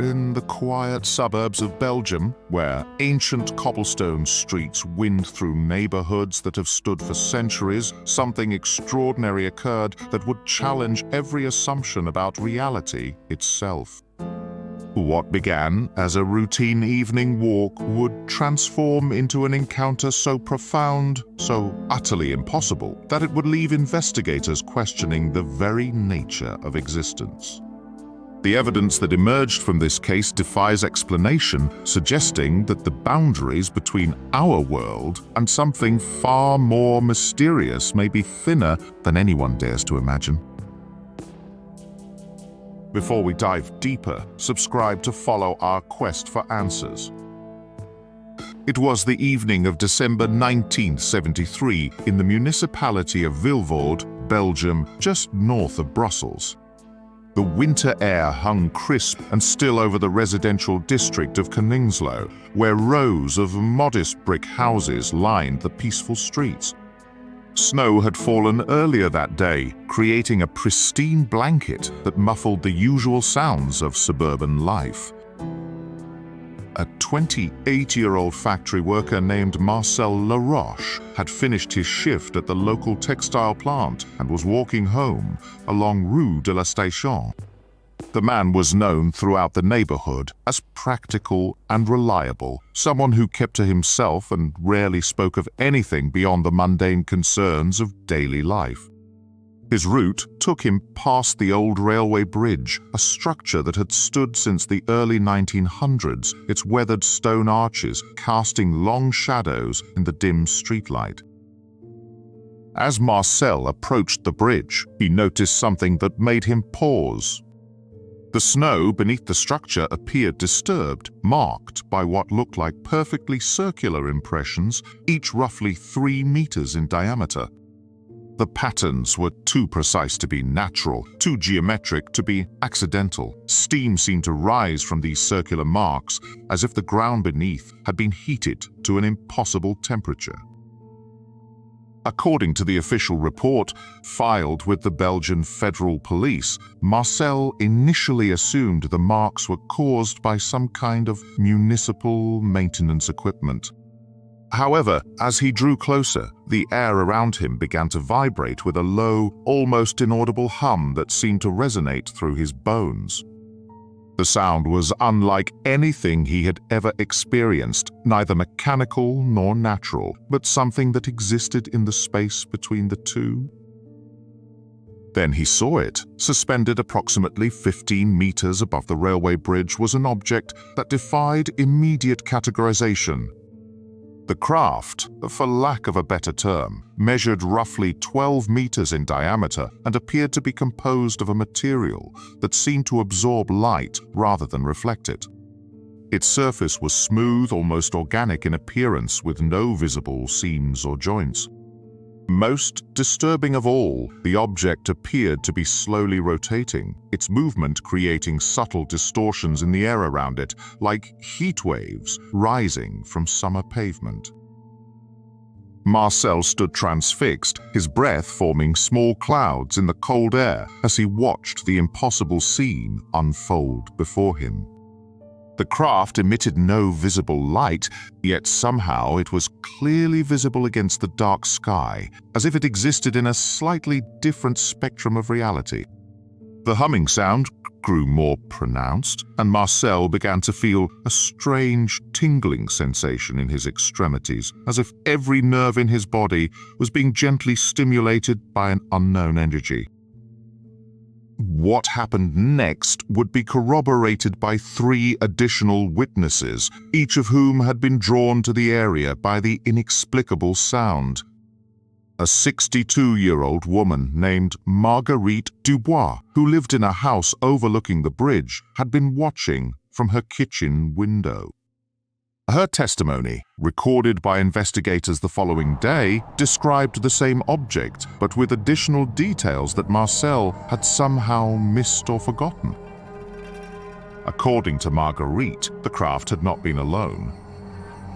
In the quiet suburbs of Belgium, where ancient cobblestone streets wind through neighborhoods that have stood for centuries, something extraordinary occurred that would challenge every assumption about reality itself. What began as a routine evening walk would transform into an encounter so profound, so utterly impossible, that it would leave investigators questioning the very nature of existence. The evidence that emerged from this case defies explanation, suggesting that the boundaries between our world and something far more mysterious may be thinner than anyone dares to imagine. Before we dive deeper, subscribe to follow our quest for answers. It was the evening of December 1973 in the municipality of Vilvoorde, Belgium, just north of Brussels. The winter air hung crisp and still over the residential district of Koningslo, where rows of modest brick houses lined the peaceful streets. Snow had fallen earlier that day, creating a pristine blanket that muffled the usual sounds of suburban life. A 28-year-old factory worker named Marcel Laroche had finished his shift at the local textile plant and was walking home along Rue de la Station. The man was known throughout the neighborhood as practical and reliable, someone who kept to himself and rarely spoke of anything beyond the mundane concerns of daily life. His route took him past the old railway bridge, a structure that had stood since the early 1900s, its weathered stone arches casting long shadows in the dim streetlight. As Marcel approached the bridge, he noticed something that made him pause. The snow beneath the structure appeared disturbed, marked by what looked like perfectly circular impressions, each roughly 3 meters in diameter. The patterns were too precise to be natural, too geometric to be accidental. Steam seemed to rise from these circular marks, as if the ground beneath had been heated to an impossible temperature. According to the official report filed with the Belgian Federal Police, Marcel initially assumed the marks were caused by some kind of municipal maintenance equipment. However, as he drew closer, the air around him began to vibrate with a low, almost inaudible hum that seemed to resonate through his bones. The sound was unlike anything he had ever experienced, neither mechanical nor natural, but something that existed in the space between the two. Then he saw it. Suspended approximately 15 meters above the railway bridge was an object that defied immediate categorization. The craft, for lack of a better term, measured roughly 12 meters in diameter and appeared to be composed of a material that seemed to absorb light rather than reflect it. Its surface was smooth, almost organic in appearance, with no visible seams or joints. Most disturbing of all, the object appeared to be slowly rotating, its movement creating subtle distortions in the air around it, like heat waves rising from summer pavement. Marcel stood transfixed, his breath forming small clouds in the cold air as he watched the impossible scene unfold before him. The craft emitted no visible light, yet somehow it was clearly visible against the dark sky, as if it existed in a slightly different spectrum of reality. The humming sound grew more pronounced, and Marcel began to feel a strange tingling sensation in his extremities, as if every nerve in his body was being gently stimulated by an unknown energy. What happened next would be corroborated by 3 additional witnesses, each of whom had been drawn to the area by the inexplicable sound. A 62-year-old woman named Marguerite Dubois, who lived in a house overlooking the bridge, had been watching from her kitchen window. Her testimony, recorded by investigators the following day, described the same object, but with additional details that Marcel had somehow missed or forgotten. According to Marguerite, the craft had not been alone.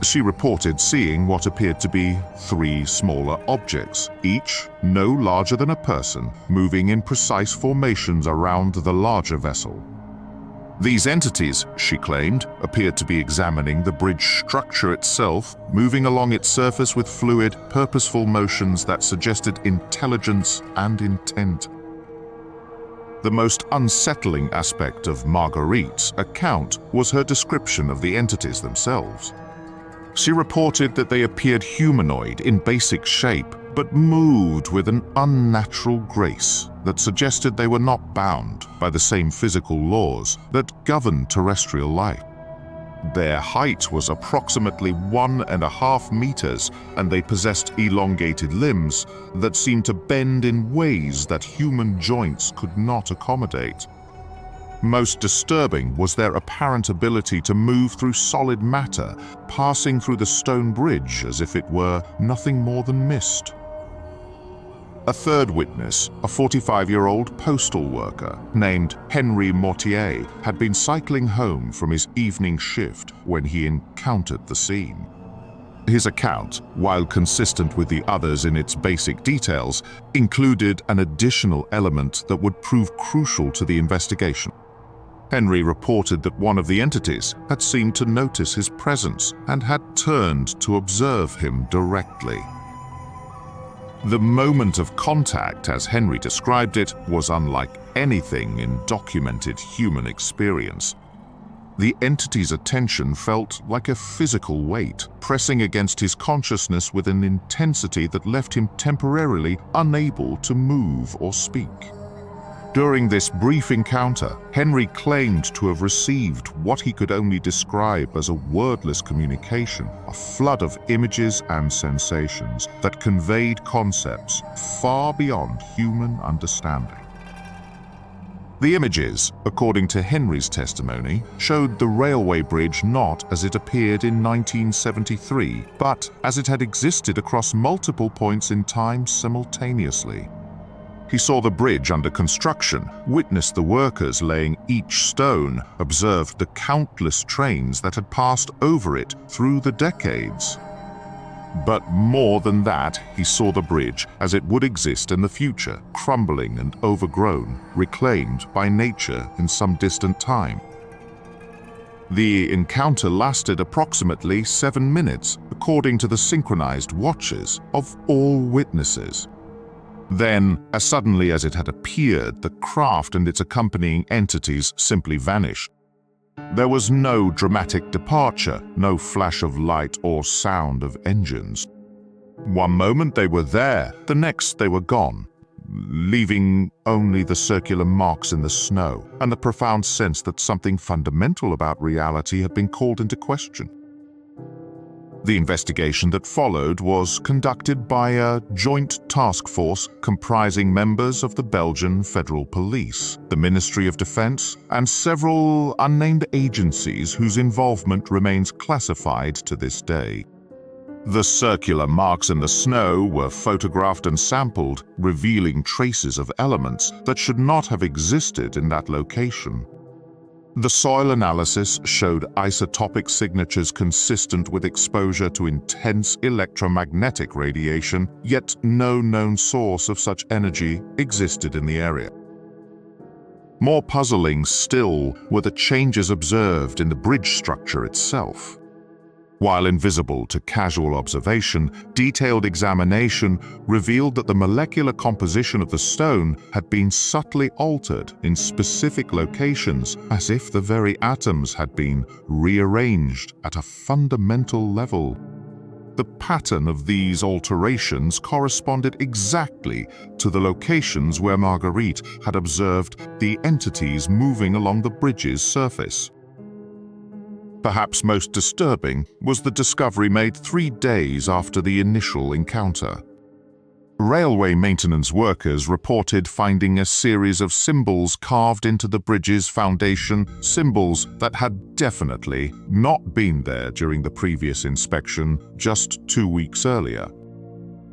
She reported seeing what appeared to be 3 smaller objects, each no larger than a person, moving in precise formations around the larger vessel. These entities, she claimed, appeared to be examining the bridge structure itself, moving along its surface with fluid, purposeful motions that suggested intelligence and intent. The most unsettling aspect of Marguerite's account was her description of the entities themselves. She reported that they appeared humanoid in basic shape, but moved with an unnatural grace that suggested they were not bound by the same physical laws that govern terrestrial life. Their height was approximately 1.5 meters, and they possessed elongated limbs that seemed to bend in ways that human joints could not accommodate. Most disturbing was their apparent ability to move through solid matter, passing through the stone bridge as if it were nothing more than mist. A third witness, a 45-year-old postal worker named Henry Mortier, had been cycling home from his evening shift when he encountered the scene. His account, while consistent with the others in its basic details, included an additional element that would prove crucial to the investigation. Henry reported that one of the entities had seemed to notice his presence and had turned to observe him directly. The moment of contact, as Henry described it, was unlike anything in documented human experience. The entity's attention felt like a physical weight, pressing against his consciousness with an intensity that left him temporarily unable to move or speak. During this brief encounter, Henry claimed to have received what he could only describe as a wordless communication, a flood of images and sensations that conveyed concepts far beyond human understanding. The images, according to Henry's testimony, showed the railway bridge not as it appeared in 1973, but as it had existed across multiple points in time simultaneously. He saw the bridge under construction, witnessed the workers laying each stone, observed the countless trains that had passed over it through the decades. But more than that, he saw the bridge as it would exist in the future, crumbling and overgrown, reclaimed by nature in some distant time. The encounter lasted approximately 7 minutes, according to the synchronized watches of all witnesses. Then, as suddenly as it had appeared, the craft and its accompanying entities simply vanished. There was no dramatic departure, no flash of light or sound of engines. One moment they were there, the next they were gone, leaving only the circular marks in the snow and the profound sense that something fundamental about reality had been called into question. The investigation that followed was conducted by a joint task force comprising members of the Belgian Federal Police, the Ministry of Defense, and several unnamed agencies whose involvement remains classified to this day. The circular marks in the snow were photographed and sampled, revealing traces of elements that should not have existed in that location. The soil analysis showed isotopic signatures consistent with exposure to intense electromagnetic radiation, yet no known source of such energy existed in the area. More puzzling still were the changes observed in the bridge structure itself. While invisible to casual observation, detailed examination revealed that the molecular composition of the stone had been subtly altered in specific locations, as if the very atoms had been rearranged at a fundamental level. The pattern of these alterations corresponded exactly to the locations where Marguerite had observed the entities moving along the bridge's surface. Perhaps most disturbing was the discovery made 3 days after the initial encounter. Railway maintenance workers reported finding a series of symbols carved into the bridge's foundation, symbols that had definitely not been there during the previous inspection just 2 weeks earlier.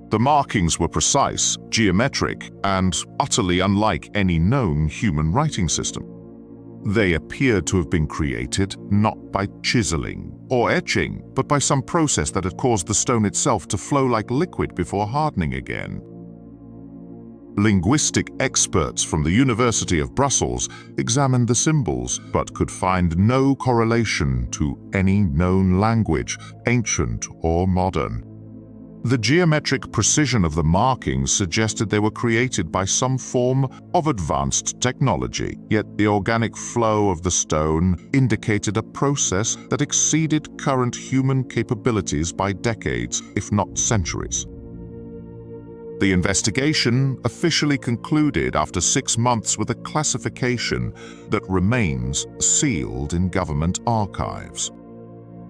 The markings were precise, geometric, and utterly unlike any known human writing system. They appeared to have been created not by chiseling or etching, but by some process that had caused the stone itself to flow like liquid before hardening again. Linguistic experts from the University of Brussels examined the symbols but could find no correlation to any known language, ancient or modern. The geometric precision of the markings suggested they were created by some form of advanced technology, yet the organic flow of the stone indicated a process that exceeded current human capabilities by decades, if not centuries. The investigation officially concluded after 6 months with a classification that remains sealed in government archives.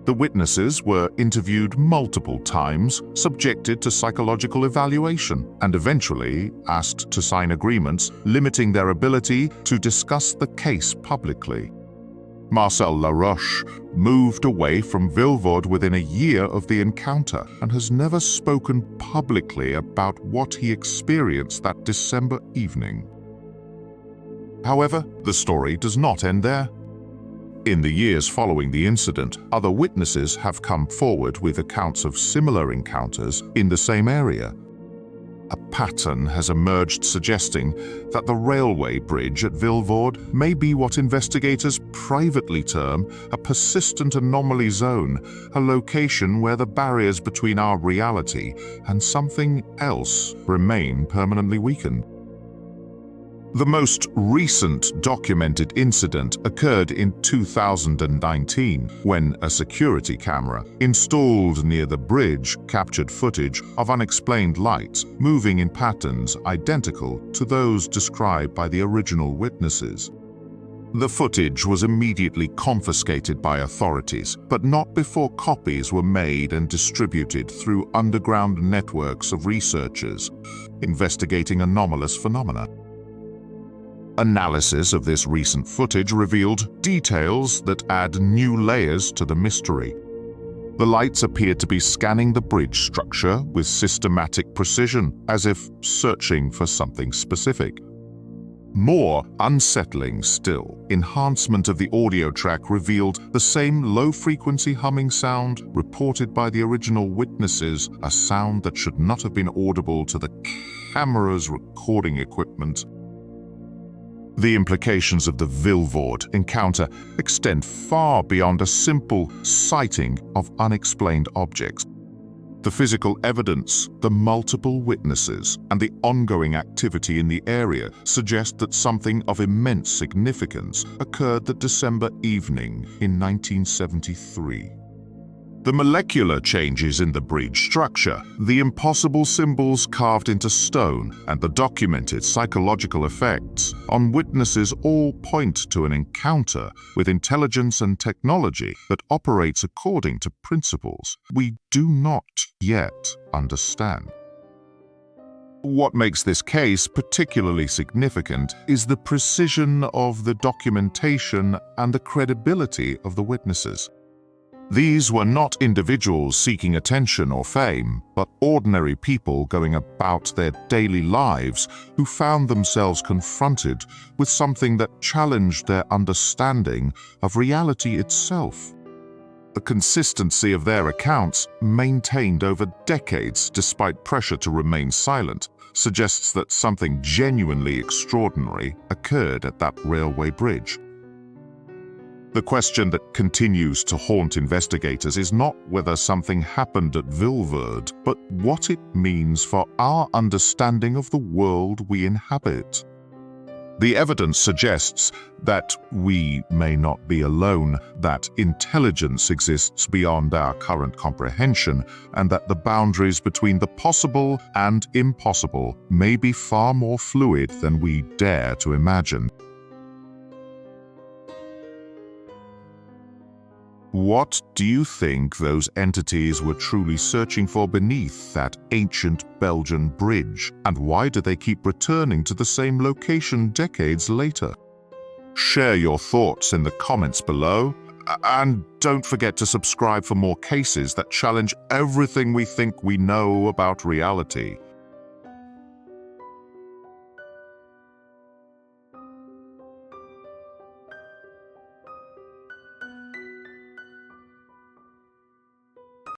The witnesses were interviewed multiple times, subjected to psychological evaluation, and eventually asked to sign agreements limiting their ability to discuss the case publicly. Marcel Laroche moved away from Vilvoorde within a year of the encounter and has never spoken publicly about what he experienced that December evening. However, the story does not end there. In the years following the incident, other witnesses have come forward with accounts of similar encounters in the same area. A pattern has emerged suggesting that the railway bridge at Vilvoorde may be what investigators privately term a persistent anomaly zone, a location where the barriers between our reality and something else remain permanently weakened. The most recent documented incident occurred in 2019 when a security camera installed near the bridge captured footage of unexplained lights moving in patterns identical to those described by the original witnesses. The footage was immediately confiscated by authorities, but not before copies were made and distributed through underground networks of researchers investigating anomalous phenomena. Analysis of this recent footage revealed details that add new layers to the mystery. The lights appeared to be scanning the bridge structure with systematic precision, as if searching for something specific. More unsettling still, enhancement of the audio track revealed the same low-frequency humming sound reported by the original witnesses, a sound that should not have been audible to the camera's recording equipment. The implications of the Vilvoorde encounter extend far beyond a simple sighting of unexplained objects. The physical evidence, the multiple witnesses, and the ongoing activity in the area suggest that something of immense significance occurred that December evening in 1973. The molecular changes in the bridge structure, the impossible symbols carved into stone, and the documented psychological effects on witnesses all point to an encounter with intelligence and technology that operates according to principles we do not yet understand. What makes this case particularly significant is the precision of the documentation and the credibility of the witnesses. These were not individuals seeking attention or fame, but ordinary people going about their daily lives who found themselves confronted with something that challenged their understanding of reality itself. The consistency of their accounts, maintained over decades despite pressure to remain silent, suggests that something genuinely extraordinary occurred at that railway bridge. The question that continues to haunt investigators is not whether something happened at Vilvoorde, but what it means for our understanding of the world we inhabit. The evidence suggests that we may not be alone, that intelligence exists beyond our current comprehension, and that the boundaries between the possible and impossible may be far more fluid than we dare to imagine. What do you think those entities were truly searching for beneath that ancient Belgian bridge? And why do they keep returning to the same location decades later? Share your thoughts in the comments below. And don't forget to subscribe for more cases that challenge everything we think we know about reality.